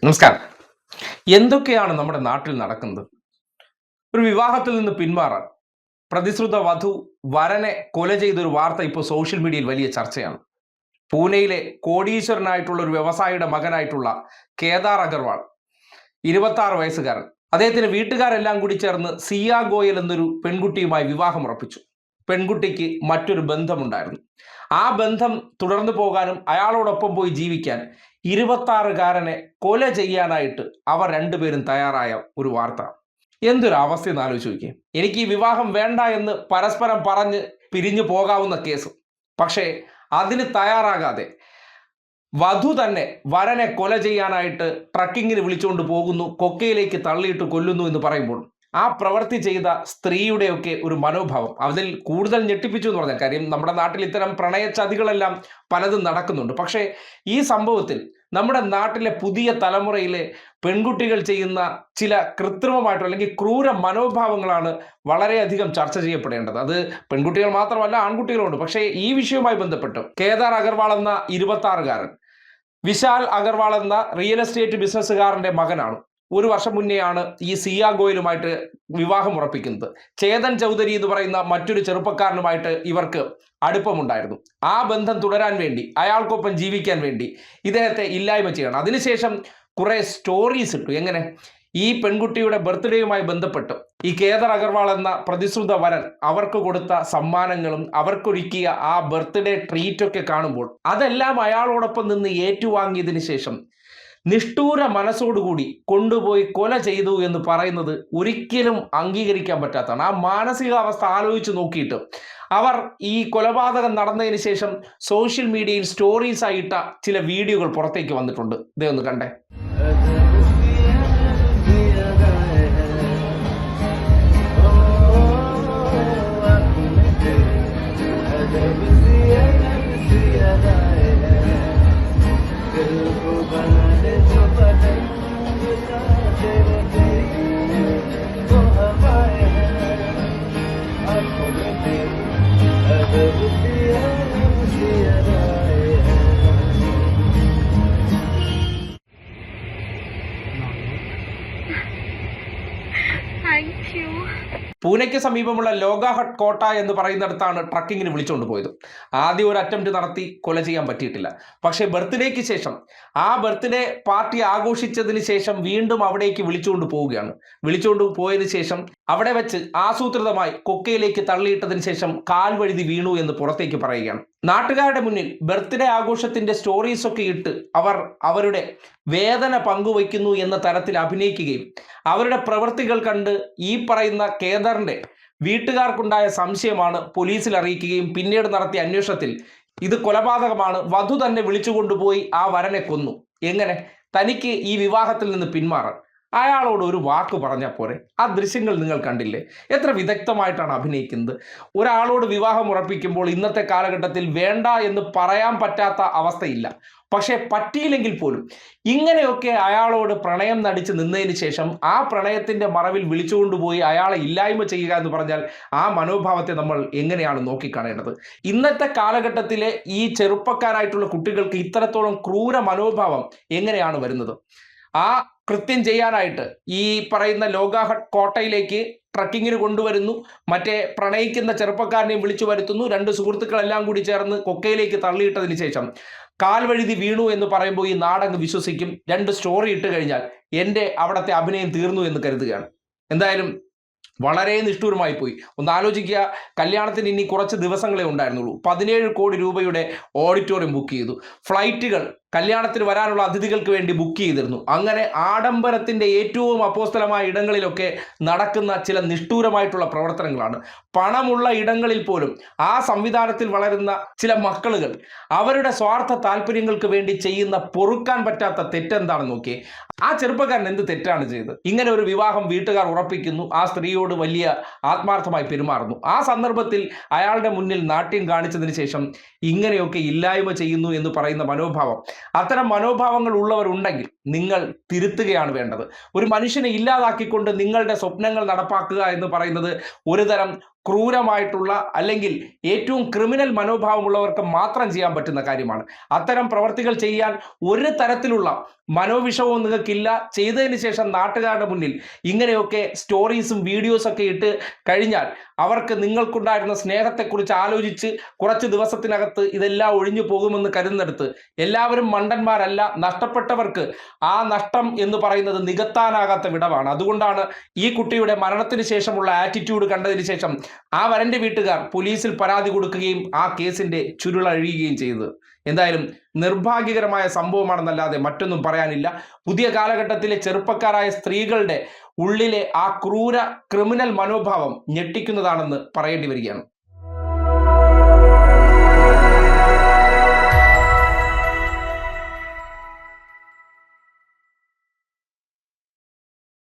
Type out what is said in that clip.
നമസ്കാരം. എന്തൊക്കെയാണ് നമ്മുടെ നാട്ടിൽ നടക്കുന്നത്? ഒരു വിവാഹത്തിൽ നിന്ന് പിന്മാറാൻ പ്രതിശ്രുത വധു വരനെ കൊല ചെയ്തൊരു വാർത്ത ഇപ്പോൾ സോഷ്യൽ മീഡിയയിൽ വലിയ ചർച്ചയാണ്. പൂനെയിലെ കോടീശ്വരനായിട്ടുള്ള ഒരു വ്യവസായിയുടെ മകനായിട്ടുള്ള കേദാർ അഗർവാൾ, 26 വയസ്സുകാരൻ. അദ്ദേഹത്തിന് വീട്ടുകാരെല്ലാം കൂടി ചേർന്ന് സിയ ഗോയൽ എന്നൊരു പെൺകുട്ടിയുമായി വിവാഹം ഉറപ്പിച്ചു. പെൺകുട്ടിക്ക് മറ്റൊരു ബന്ധമുണ്ടായിരുന്നു. ആ ബന്ധം തുടർന്നു പോകാനും അയാളോടൊപ്പം പോയി ജീവിക്കാൻ 26-കാരനെ കൊല ചെയ്യാനായിട്ട് അവർ രണ്ടുപേരും തയ്യാറായ ഒരു വാർത്ത. എന്തൊരു അവസ്ഥയെന്ന് ആലോചിച്ച് നോക്കിയേ. എനിക്ക് ഈ വിവാഹം വേണ്ട എന്ന് പരസ്പരം പറഞ്ഞ് പിരിഞ്ഞു പോകാവുന്ന കേസ്. പക്ഷേ അതിന് തയ്യാറാകാതെ വധു തന്നെ വരനെ കൊല ചെയ്യാനായിട്ട് ട്രക്കിങ്ങിന് വിളിച്ചുകൊണ്ട് പോകുന്നു, കൊക്കയിലേക്ക് തള്ളിയിട്ട് കൊല്ലുന്നു എന്ന് പറയുമ്പോൾ ആ പ്രവൃത്തി ചെയ്ത സ്ത്രീയുടെയൊക്കെ ഒരു മനോഭാവം അതിൽ കൂടുതൽ ഞെട്ടിപ്പിച്ചു എന്ന് പറഞ്ഞാൽ, കാര്യം നമ്മുടെ നാട്ടിൽ ഇത്തരം പ്രണയച്ചതികളെല്ലാം പലതും നടക്കുന്നുണ്ട്. പക്ഷേ ഈ സംഭവത്തിൽ നമ്മുടെ നാട്ടിലെ പുതിയ തലമുറയിലെ പെൺകുട്ടികൾ ചെയ്യുന്ന ചില കൃത്രിമമായിട്ടുള്ള അല്ലെങ്കിൽ ക്രൂര മനോഭാവങ്ങളാണ് വളരെയധികം ചർച്ച ചെയ്യപ്പെടേണ്ടത്. അത് പെൺകുട്ടികൾ മാത്രമല്ല, ആൺകുട്ടികളുണ്ട്. പക്ഷേ ഈ വിഷയവുമായി ബന്ധപ്പെട്ട് കേദാർ അഗർവാൾ എന്ന 26-കാരൻ വിശാൽ അഗർവാൾ എന്ന റിയൽ എസ്റ്റേറ്റ് ബിസിനസ്സുകാരന്റെ മകനാണ്. ഒരു വർഷം മുന്നെയാണ് ഈ സിയ ഗോയലുമായിട്ട് വിവാഹം ഉറപ്പിക്കുന്നത്. ചേതൻ ചൗധരി എന്ന് പറയുന്ന മറ്റൊരു ചെറുപ്പക്കാരനുമായിട്ട് ഇവർക്ക് അടുപ്പമുണ്ടായിരുന്നു. ആ ബന്ധം തുടരാൻ വേണ്ടി, അയാൾക്കൊപ്പം ജീവിക്കാൻ വേണ്ടി ഇദ്ദേഹത്തെ ഇല്ലായ്മ ചെയ്യണം. അതിനുശേഷം കുറെ സ്റ്റോറീസ് ഇട്ടു. എങ്ങനെ ഈ പെൺകുട്ടിയുടെ ബർത്ത്ഡേയുമായി ബന്ധപ്പെട്ട് ഈ കേദാർ അഗർവാൾ എന്ന പ്രതിശ്രുത വരൻ അവർക്ക് കൊടുത്ത സമ്മാനങ്ങളും അവർക്കൊരുക്കിയ ആ ബർത്ത്ഡേ ട്രീറ്റൊക്കെ കാണുമ്പോൾ അതെല്ലാം അയാളോടൊപ്പം നിന്ന് ഏറ്റുവാങ്ങിയതിനു ശേഷം നിഷ്ഠൂര മനസ്സോടുകൂടി കൊണ്ടുപോയി കൊല ചെയ്തു എന്ന് പറയുന്നത് ഒരിക്കലും അംഗീകരിക്കാൻ പറ്റാത്തതാണ്. ആ മാനസികാവസ്ഥ ആലോചിച്ച് നോക്കിയിട്ട് അവർ ഈ കൊലപാതകം നടന്നതിന് ശേഷം സോഷ്യൽ മീഡിയയിൽ സ്റ്റോറീസ് ആയിട്ട ചില വീഡിയോകൾ പുറത്തേക്ക് വന്നിട്ടുണ്ട്. ഇതേ ഒന്ന് കണ്ടേ. പൂനെയ്ക്ക് സമീപമുള്ള ലോഗാഹട്ട് കോട്ട എന്ന് പറയുന്നിടത്താണ് ട്രക്കിങ്ങിന് വിളിച്ചുകൊണ്ട് പോയത്. ആദ്യം ഒരു അറ്റംപ്റ്റ് നടത്തി, കൊല ചെയ്യാൻ പറ്റിയിട്ടില്ല. പക്ഷേ ബർത്ത്ഡേക്ക് ശേഷം ആ ബർത്ത്ഡേ പാർട്ടി ആഘോഷിച്ചതിന് ശേഷം വീണ്ടും അവിടേക്ക് വിളിച്ചുകൊണ്ട് പോവുകയാണ്. വിളിച്ചുകൊണ്ട് പോയതിനു ശേഷം അവിടെ വെച്ച് ആസൂത്രിതമായി കൊക്കയിലേക്ക് തള്ളിയിട്ടതിന് ശേഷം കാൽ വഴുതി വീണു എന്ന് പുറത്തേക്ക് പറയുകയാണ്. നാട്ടുകാരുടെ മുന്നിൽ ബർത്ത്ഡേ ആഘോഷത്തിന്റെ സ്റ്റോറീസ് ഒക്കെ ഇട്ട് അവർ അവരുടെ വേദന പങ്കുവയ്ക്കുന്നു എന്ന തരത്തിൽ അഭിനയിക്കുകയും അവരുടെ പ്രവൃത്തികൾ കണ്ട് ഈ പറയുന്ന കേദാറിന്റെ വീട്ടുകാർക്കുണ്ടായ സംശയമാണ് പോലീസിൽ അറിയിക്കുകയും പിന്നീട് നടത്തിയ അന്വേഷണത്തിൽ ഇത് കൊലപാതകമാണ്, വധു തന്നെ വിളിച്ചുകൊണ്ടുപോയി ആ വരനെ കൊന്നു. എങ്ങനെ തനിക്ക് ഈ വിവാഹത്തിൽ നിന്ന് പിന്മാറാൻ അയാളോട് ഒരു വാക്ക് പറഞ്ഞാൽ പോരെ? ആ ദൃശ്യങ്ങൾ നിങ്ങൾ കണ്ടില്ലേ? എത്ര വിദഗ്ധമായിട്ടാണ് അഭിനയിക്കുന്നത്. ഒരാളോട് വിവാഹം ഉറപ്പിക്കുമ്പോൾ ഇന്നത്തെ കാലഘട്ടത്തിൽ വേണ്ട എന്ന് പറയാൻ പറ്റാത്ത അവസ്ഥയില്ല. പക്ഷേ പറ്റിയില്ലെങ്കിൽ പോലും ഇങ്ങനെയൊക്കെ അയാളോട് പ്രണയം നടിച്ച് നിന്നതിന് ശേഷം ആ പ്രണയത്തിന്റെ മറവിൽ വിളിച്ചുകൊണ്ടുപോയി അയാളെ ഇല്ലായ്മ ചെയ്യുക എന്ന് പറഞ്ഞാൽ ആ മനോഭാവത്തെ നമ്മൾ എങ്ങനെയാണ് നോക്കിക്കാണേണ്ടത്? ഇന്നത്തെ കാലഘട്ടത്തിലെ ഈ ചെറുപ്പക്കാരായിട്ടുള്ള കുട്ടികൾക്ക് ഇത്രത്തോളം ക്രൂര മനോഭാവം എങ്ങനെയാണ് വരുന്നത്? ആ കൃത്യം ചെയ്യാനായിട്ട് ഈ പറയുന്ന ലോഗാഹട്ട് കോട്ടയിലേക്ക് ട്രക്കിങ്ങിന് കൊണ്ടുവരുന്നു. മറ്റേ പ്രണയിക്കുന്ന ചെറുപ്പക്കാരനെയും വിളിച്ചു വരുത്തുന്നു. രണ്ട് സുഹൃത്തുക്കളെല്ലാം കൂടി ചേർന്ന് കൊക്കയിലേക്ക് തള്ളിയിട്ടതിന് ശേഷം കാൽ വഴുതി വീണു എന്ന് പറയുമ്പോൾ ഈ നാടങ്ങ് വിശ്വസിക്കും. രണ്ട് സ്റ്റോറി ഇട്ട് കഴിഞ്ഞാൽ എൻ്റെ അവിടുത്തെ അഭിനയം തീർന്നു എന്ന് കരുതുകയാണ്. എന്തായാലും വളരെ നിഷ്ഠൂരമായി പോയി. ഒന്ന് ആലോചിക്കുക, കല്യാണത്തിന് ഇനി കുറച്ച് ദിവസങ്ങളെ ഉണ്ടായിരുന്നുള്ളൂ. 17 കോടി രൂപയുടെ ഓഡിറ്റോറിയം ബുക്ക് ചെയ്തു. ഫ്ലൈറ്റുകൾ കല്യാണത്തിന് വരാനുള്ള അതിഥികൾക്ക് വേണ്ടി ബുക്ക് ചെയ്തിരുന്നു. അങ്ങനെ ആഡംബരത്തിന്റെ ഏറ്റവും അപ്പോസ്തലമായ ഇടങ്ങളിലൊക്കെ നടക്കുന്ന ചില നിഷ്ഠൂരമായിട്ടുള്ള പ്രവർത്തനങ്ങളാണ്. പണമുള്ള ഇടങ്ങളിൽ പോലും ആ സംവിധാനത്തിൽ വളരുന്ന ചില മക്കളുകൾ അവരുടെ സ്വാർത്ഥ താല്പര്യങ്ങൾക്ക് വേണ്ടി ചെയ്യുന്ന പൊറുക്കാൻ പറ്റാത്ത തെറ്റെന്താണെന്ന് നോക്കിയേ. ആ ചെറുപ്പക്കാരൻ എന്ത് തെറ്റാണ് ചെയ്തത്? ഇങ്ങനെ ഒരു വിവാഹം വീട്ടുകാർ ഉറപ്പിക്കുന്നു, ആ സ്ത്രീയോട് വലിയ ആത്മാർത്ഥമായി പെരുമാറുന്നു. ആ സന്ദർഭത്തിൽ അയാളുടെ മുന്നിൽ നാട്യം കാണിച്ചതിന് ശേഷം ഇങ്ങനെയൊക്കെ ഇല്ലായ്മ ചെയ്യുന്നു എന്ന് പറയുന്ന മനോഭാവം, അത്തരം മനോഭാവങ്ങൾ ഉള്ളവരുണ്ടെങ്കിൽ നിങ്ങൾ തിരുത്തുകയാണ് വേണ്ടത്. ഒരു മനുഷ്യനെ ഇല്ലാതാക്കിക്കൊണ്ട് നിങ്ങളുടെ സ്വപ്നങ്ങൾ നടപ്പാക്കുക എന്ന് പറയുന്നത് ഒരു തരം ക്രൂരമായിട്ടുള്ള അല്ലെങ്കിൽ ഏറ്റവും ക്രിമിനൽ മനോഭാവമുള്ളവർക്ക് മാത്രം ചെയ്യാൻ പറ്റുന്ന കാര്യമാണ്. അത്തരം പ്രവർത്തികൾ ചെയ്യാൻ ഒരു തരത്തിലുള്ള മനോവിഷമവും നിങ്ങൾക്കില്ല. ചെയ്തതിന് ശേഷം നാട്ടുകാരുടെ മുന്നിൽ ഇങ്ങനെയൊക്കെ സ്റ്റോറീസും വീഡിയോസൊക്കെ ഇട്ട് കഴിഞ്ഞാൽ അവർക്ക് നിങ്ങൾക്കുണ്ടായിരുന്ന സ്നേഹത്തെക്കുറിച്ച് ആലോചിച്ച് കുറച്ച് ദിവസത്തിനകത്ത് ഇതെല്ലാം ഒഴിഞ്ഞു പോകുമെന്ന് കരുതുന്നിടത്ത് എല്ലാവരും മണ്ടന്മാരല്ല. നഷ്ടപ്പെട്ടവർക്ക് ആ നഷ്ടം എന്ന് പറയുന്നത് നികത്താനാകാത്ത വിടവാണ്. അതുകൊണ്ടാണ് ഈ കുട്ടിയുടെ മരണത്തിന് ശേഷമുള്ള ആറ്റിറ്റ്യൂഡ് കണ്ടതിന് ശേഷം ആ വരന്റെ വീട്ടുകാർ പോലീസിൽ പരാതി കൊടുക്കുകയും ആ കേസിന്റെ ചുരുളഴിയുകയും ചെയ്തത്. എന്തായാലും നിർഭാഗ്യകരമായ സംഭവമാണെന്നല്ലാതെ മറ്റൊന്നും പറയാനില്ല. പുതിയ കാലഘട്ടത്തിലെ ചെറുപ്പക്കാരായ സ്ത്രീകളുടെ ഉള്ളിലെ ആ ക്രൂര ക്രിമിനൽ മനോഭാവം ഞെട്ടിക്കുന്നതാണെന്ന് പറയേണ്ടി വരികയാണ്.